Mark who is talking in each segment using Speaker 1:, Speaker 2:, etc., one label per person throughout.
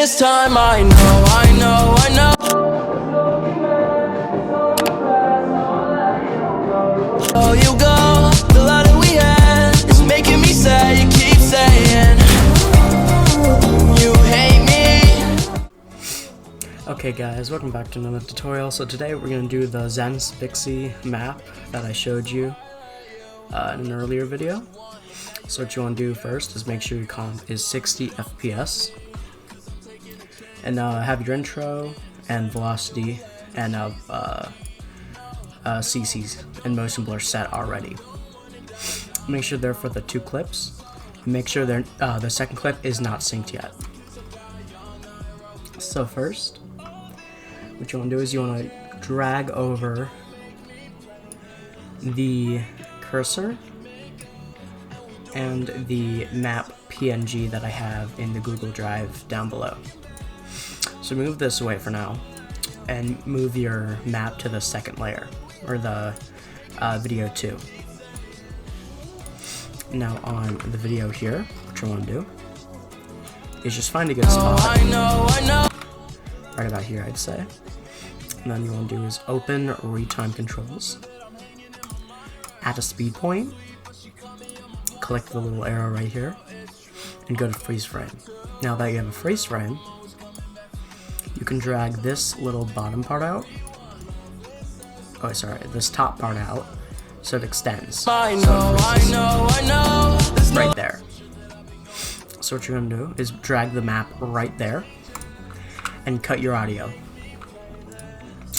Speaker 1: this time I know. Oh, you go, the lie that we had is making me say, you keep saying you hate me.
Speaker 2: Okay guys, welcome back to another tutorial. So today we're going to do the Zen Spixy map that I showed you in an earlier video. So what you want to do first is make sure your comp is 60 FPS. And have your intro and velocity and CCs and motion blur set already. Make sure they're for the two clips. Make sure they're, the second clip is not synced yet. So first, what you want to do is you want to drag over the cursor and the map PNG that I have in the Google Drive down below. So move this away for now and move your map to the second layer, or the video 2. Now on the video here, what you want to do is just find a good spot. I know. Right about here, I'd say. And then you want to do is open retime controls, add a speed point, click the little arrow right here, and go to freeze frame. Now that you have a freeze frame, you can drag this little bottom part out. Oh, sorry, this top part out so it extends. I know. Right there. So what you're gonna do is drag the map right there and cut your audio.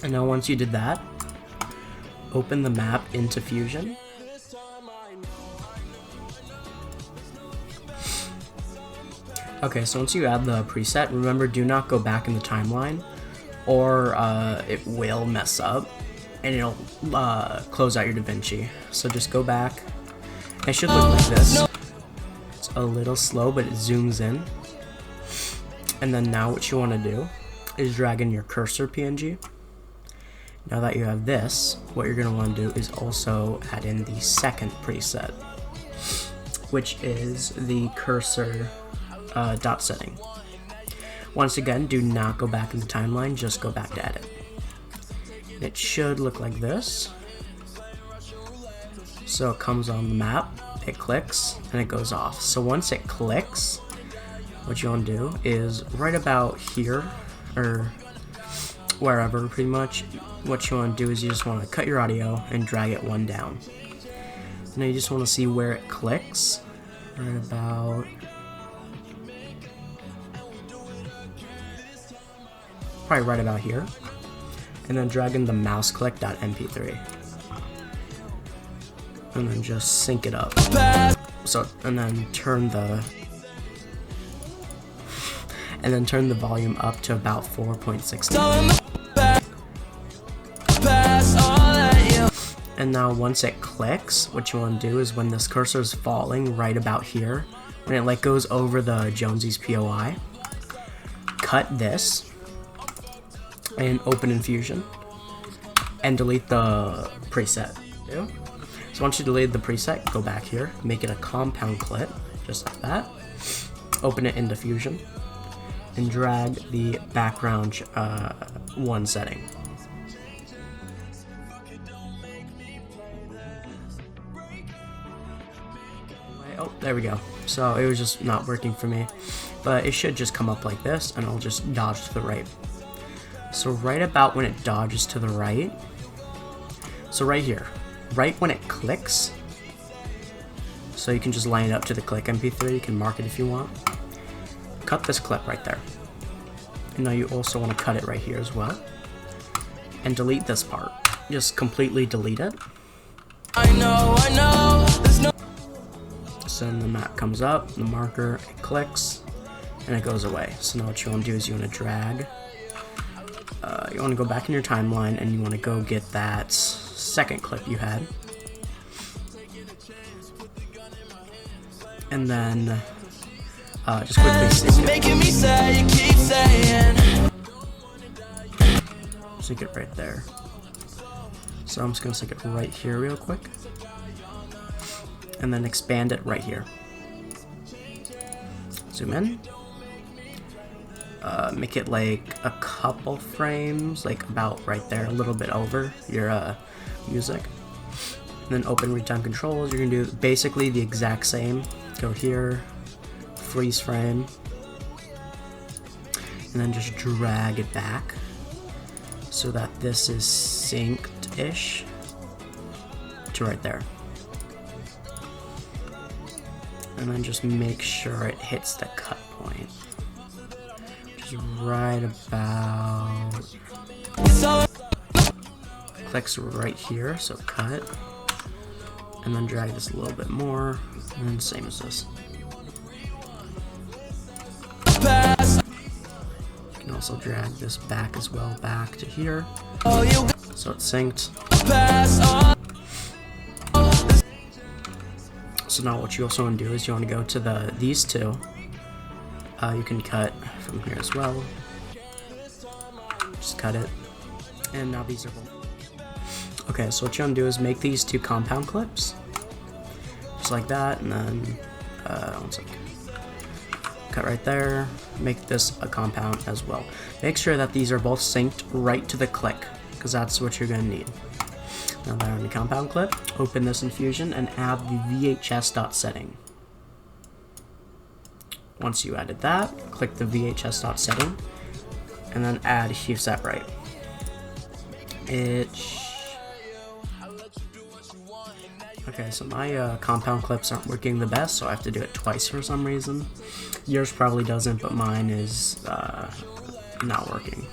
Speaker 2: And now once you did that, open the map into Fusion. Okay, so once you add the preset, remember, do not go back in the timeline or it will mess up and it'll close out your Davinci. So just go back. It should look like this. It's a little slow, but it zooms in. And then now what you want to do is drag in your cursor PNG. Now that you have this, what you're going to want to do is also add in the second preset, which is the cursor dot setting. Once again, do not go back in the timeline, just go back to edit. And it should look like this. So it comes on the map, it clicks, and it goes off. So once it clicks, what you want to do is right about here, or wherever pretty much, what you want to do is you just want to cut your audio and drag it one down. Now you just want to see where it clicks, right about probably right about here, and then drag in the mouse click.mp3 and then just sync it up. So and then turn the volume up to about 4.16. And now once it clicks, what you want to do is when this cursor is falling right about here, when it like goes over the Jonesy's POI, cut this and open in Fusion and delete the preset. So once you delete the preset, go back here, make it a compound clip, just like that. Open it into Fusion and drag the background 1 setting. Oh, there we go. So it was just not working for me, but it should just come up like this, and I'll just dodge to the right. So right about when it dodges to the right, so right here, right when it clicks, so you can just line it up to the click MP3, you can mark it if you want. Cut this clip right there. And now you also want to cut it right here as well. And delete this part. Just completely delete it. I know. So then the map comes up, the marker, it clicks, and it goes away. So now what you want to do is you want to drag. You want to go back in your timeline and you want to go get that second clip you had. And then just quickly sync it. Sync it right there. So I'm just going to sync it right here real quick. And then expand it right here. Zoom in. make it like a couple frames, like about right there, a little bit over your music. And then open retime controls. You're gonna do basically the exact same. Go here, freeze frame, and then just drag it back so that this is synced-ish to right there. And then just make sure it hits the cut point. Just right about... Clicks right here, so cut. And then drag this a little bit more, and then same as this. You can also drag this back as well, back to here, so it's synced. So now what you also want to do is you want to go to these two. You can cut from here as well. Just cut it. And now these are both. Okay, so what you want to do is make these two compound clips. Just like that, and then, one second. Cut right there, make this a compound as well. Make sure that these are both synced right to the click, because that's what you're going to need. Now that on the compound clip, open this in Fusion and add the VHS.setting. Once you added that, click the VHS.setting, and then add hue set right. Okay, so my compound clips aren't working the best, so I have to do it twice for some reason. Yours probably doesn't, but mine is not working.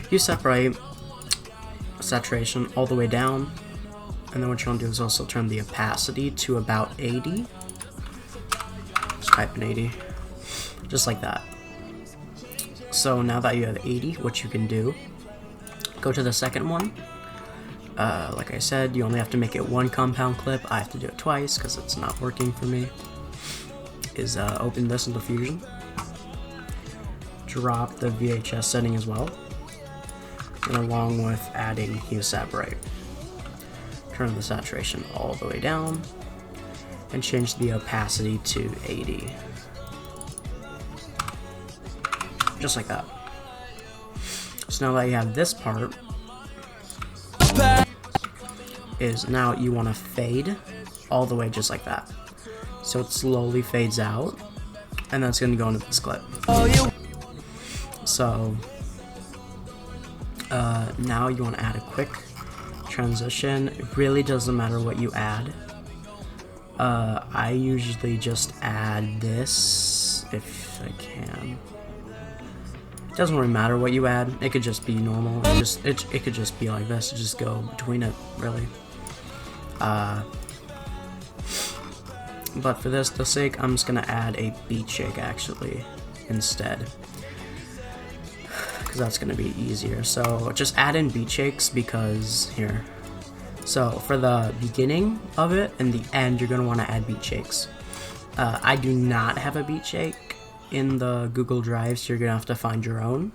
Speaker 2: Hue set right, saturation all the way down, and then what you want to do is also turn the opacity to about 80. Just type in 80, just like that. So now that you have 80, what you can do, go to the second one. Like I said, you only have to make it one compound clip. I have to do it twice because it's not working for me. Is open this into Fusion, drop the VHS setting as well, and along with adding hue set bright, turn the saturation all the way down, and change the opacity to 80, just like that. So now that you have this part, is now you want to fade all the way just like that. So it slowly fades out, and then it's going to go into this clip. So now you want to add a quick transition. It really doesn't matter what you add. I usually just add this if I can. It doesn't really matter what you add. It could just be normal. It could just be like this. Just go between it, really. But for this, the sake, I'm just gonna add a beat shake actually instead, because that's gonna be easier. So just add in beat shakes because here. So for the beginning of it and the end, you're gonna want to add beat shakes. I do not have a beat shake in the Google Drive, so you're gonna have to find your own.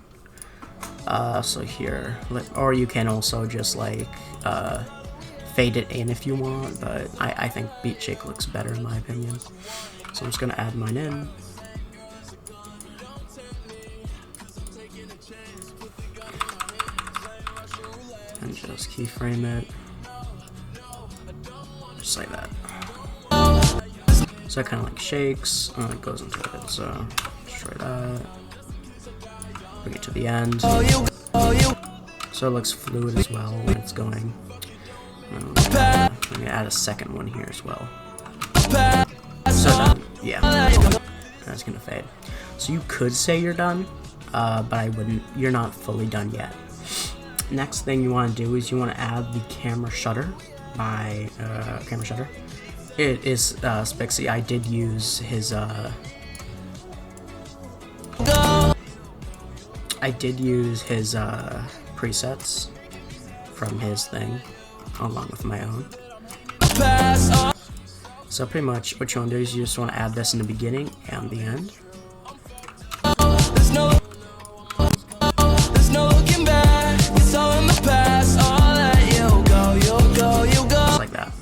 Speaker 2: So here, or you can also just like fade it in if you want, but I think beat shake looks better in my opinion. So I'm just gonna add mine in. And just keyframe it. Just like that. So it kind of like shakes, and it goes into it. So just try that. Bring it to the end. So it looks fluid as well when it's going. I'm gonna add a second one here as well. So done. Yeah, that's gonna fade. So you could say you're done, but I wouldn't. You're not fully done yet. Next thing you want to do is you want to add the camera shutter by camera shutter. It is Spixy. I did use his presets from his thing along with my own. So pretty much what you want to do is you just want to add this in the beginning and the end. Just like that.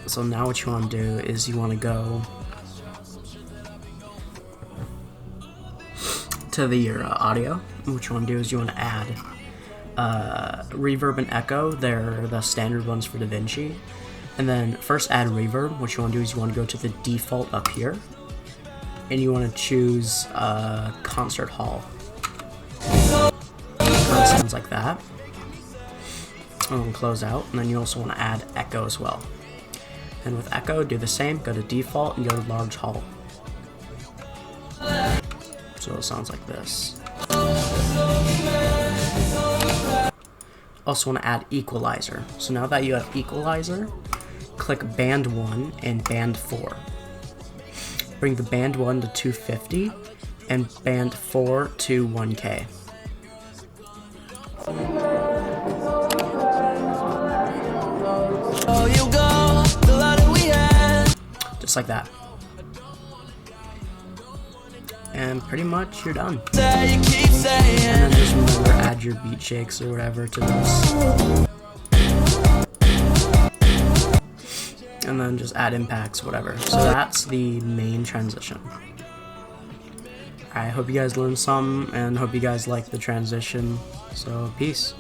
Speaker 2: So now what you want to do is you want to go to your audio, what you want to do is you want to add reverb and echo. They're the standard ones for Davinci. And then first add reverb. What you want to do is you want to go to the default up here, and you want to choose concert hall. It sounds like that. And then close out, and then you also want to add echo as well. And with echo, do the same. Go to default and go to large hall. So it sounds like this. Also want to add equalizer. So now that you have equalizer, click band 1 and band 4. Bring the band 1 to 250 and band 4 to 1K. Just like that. And pretty much you're done. And then just remember, add your beat shakes or whatever to this. And then just add impacts, whatever. So that's the main transition. I hope you guys learned some, and hope you guys like the transition. So peace.